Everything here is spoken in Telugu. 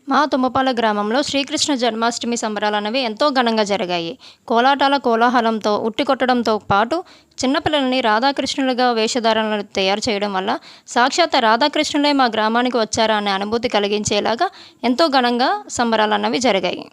మా తుమ్మపాల గ్రామంలో శ్రీకృష్ణ జన్మాష్టమి సంబరాలన్నవి ఎంతో ఘనంగా జరిగాయి. కోలాటాల కోలాహలంతో, ఉట్టి కొట్టడంతో పాటు చిన్నపిల్లలని రాధాకృష్ణులుగా వేషధారణలు తయారు చేయడం వల్ల సాక్షాత్ రాధాకృష్ణులే మా గ్రామానికి వచ్చారా అనే అనుభూతి కలిగించేలాగా ఎంతో ఘనంగా సంబరాలన్నవి జరిగాయి.